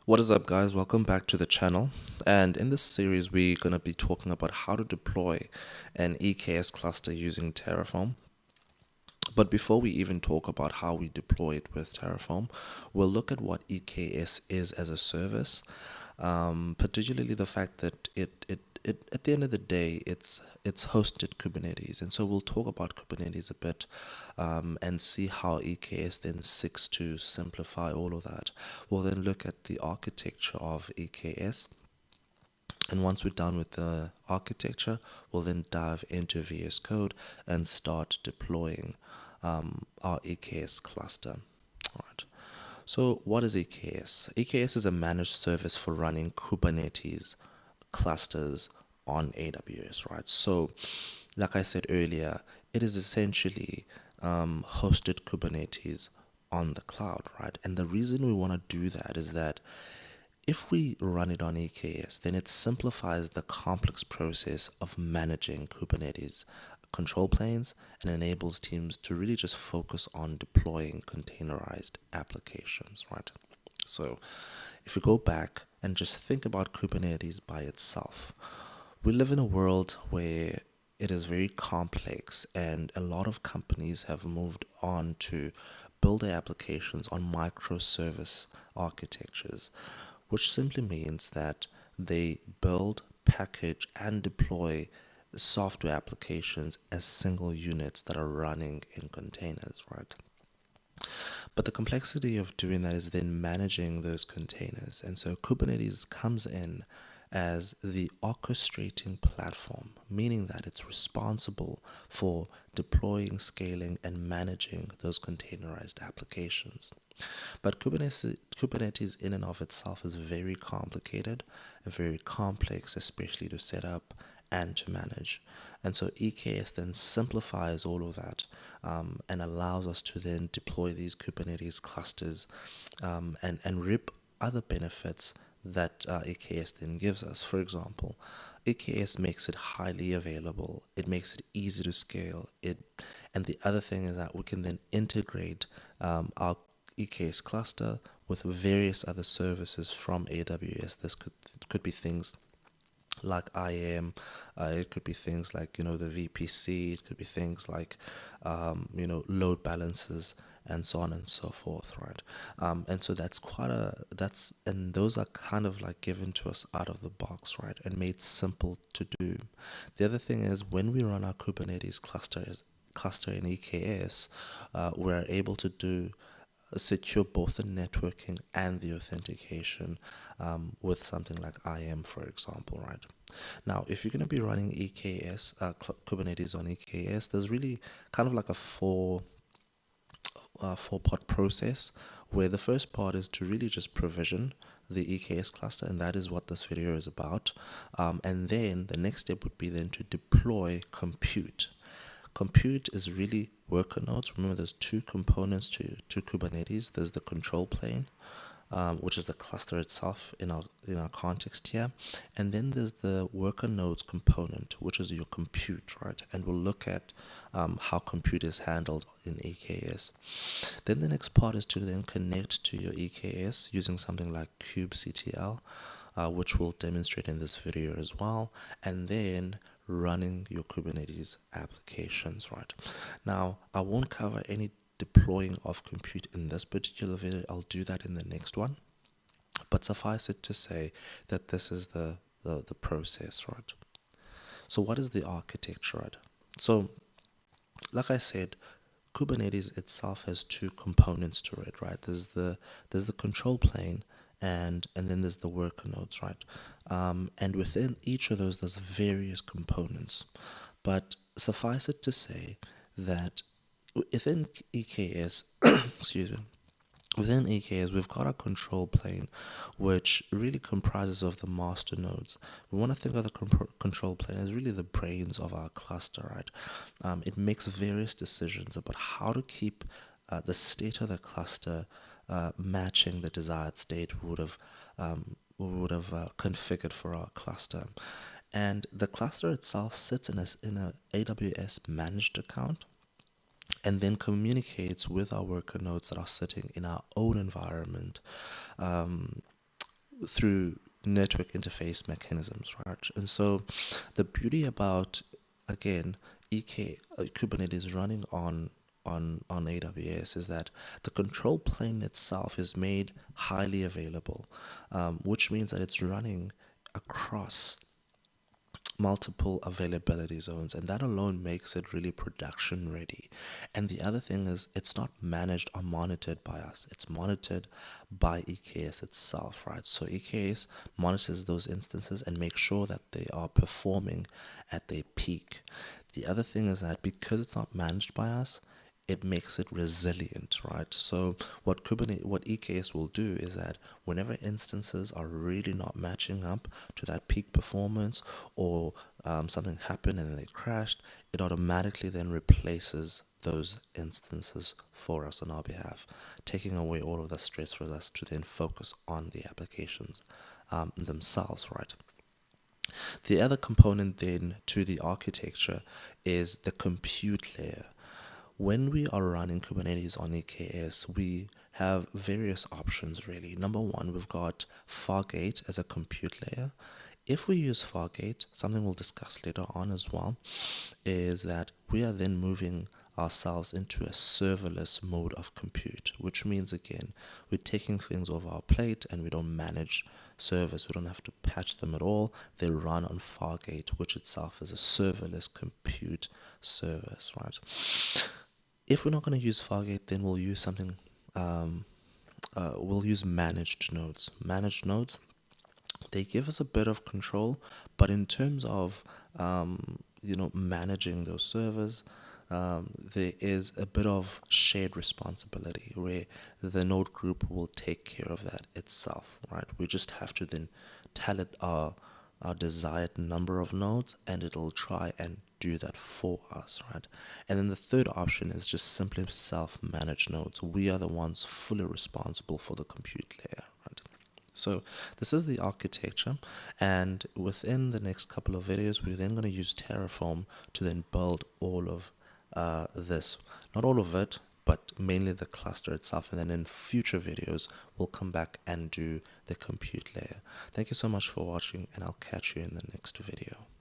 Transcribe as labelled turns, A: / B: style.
A: What is up, guys? Welcome back to the channel. And in this series, we're going to be talking about how to deploy an EKS cluster using Terraform. But before we even talk about how we deploy it with Terraform, we'll look at what EKS is as a service, particularly the fact that it at the end of the day, it's hosted Kubernetes. And so we'll talk about Kubernetes a bit and see how EKS then seeks to simplify all of that. We'll then look at the architecture of EKS. And once we're done with the architecture, we'll then dive into VS Code and start deploying our EKS cluster. All right. So what is EKS? EKS is a managed service for running Kubernetes clusters on AWS, right? So, like I said earlier, it is essentially hosted Kubernetes on the cloud, right? And the reason we want to do that is that if we run it on EKS, then it simplifies the complex process of managing Kubernetes control planes and enables teams to really just focus on deploying containerized applications, right? So if we go back and just think about Kubernetes by itself, we live in a world where it is very complex and a lot of companies have moved on to build their applications on microservice architectures, which simply means that they build, package, and deploy software applications as single units that are running in containers, right? But the complexity of doing that is then managing those containers. And so Kubernetes comes in as the orchestrating platform, meaning that it's responsible for deploying, scaling, and managing those containerized applications. But Kubernetes in and of itself is very complicated and very complex, especially to set up and to manage. And so EKS then simplifies all of that and allows us to then deploy these Kubernetes clusters and reap other benefits that EKS then gives us. For example, EKS makes it highly available. It makes it easy to scale. And the other thing is that we can then integrate our EKS cluster with various other services from AWS. This could be things like IAM, it could be things like the VPC, it could be things like load balancers and so on and so forth, right? And so and those are kind of like given to us out of the box, right, and made simple to do. The other thing is when we run our Kubernetes cluster in EKS, we're able to do secure both the networking and the authentication with something like IAM, for example, right? Now, if you're going to be running EKS, Kubernetes on EKS, there's really kind of like a four-part process where the first part is to really just provision the EKS cluster, and that is what this video is about. And then the next step would be then to deploy compute. Compute is really worker nodes. Remember, there's two components to Kubernetes. There's the control plane, which is the cluster itself in our context here, and then there's the worker nodes component, which is your compute, right? And we'll look at how compute is handled in EKS. Then the next part is to then connect to your EKS using something like kubectl, which we'll demonstrate in this video as well, and then running your Kubernetes applications, right? Now, I won't cover any deploying of compute in this particular video. I'll do that in the next one. But suffice it to say that this is the process, right? So what is the architecture, right? So, like I said, Kubernetes itself has two components to it, right? There's the control plane and then there's the worker nodes, right? And within each of those, there's various components. But suffice it to say that within EKS, excuse me, within EKS, we've got a control plane, which really comprises of the master nodes. We want to think of the control plane as really the brains of our cluster, right? It makes various decisions about how to keep the state of the cluster matching the desired state we would have configured for our cluster. And the cluster itself sits in a AWS managed account, and then communicates with our worker nodes that are sitting in our own environment through network interface mechanisms, right? And so the beauty about, again, Kubernetes running on AWS is that the control plane itself is made highly available, which means that it's running across multiple availability zones, and that alone makes it really production ready. And the other thing is, it's not managed or monitored by us, it's monitored by EKS itself, right? So EKS monitors those instances and makes sure that they are performing at their peak. The other thing is that because it's not managed by us, it makes it resilient, right? So what EKS will do is that whenever instances are really not matching up to that peak performance, or something happened and they crashed, it automatically then replaces those instances for us on our behalf, taking away all of the stress for us to then focus on the applications themselves, right? The other component then to the architecture is the compute layer. When we are running Kubernetes on EKS, we have various options really. Number one, we've got Fargate as a compute layer. If we use Fargate, something we'll discuss later on as well, is that we are then moving ourselves into a serverless mode of compute, which means, again, we're taking things off our plate and we don't manage servers. We don't have to patch them at all. They run on Fargate, which itself is a serverless compute service, right? If we're not going to use Fargate, then we'll use something, we'll use managed nodes. Managed nodes, they give us a bit of control, but in terms of managing those servers, there is a bit of shared responsibility where the node group will take care of that itself, right? We just have to then tell it our desired number of nodes, and it'll try and do that for us, right? And then the third option is just simply self-managed nodes. We are the ones fully responsible for the compute layer, right? So this is the architecture, and within the next couple of videos, we're then going to use Terraform to then build all of this. Not all of it, but mainly the cluster itself, and then in future videos, we'll come back and do the compute layer. Thank you so much for watching, and I'll catch you in the next video.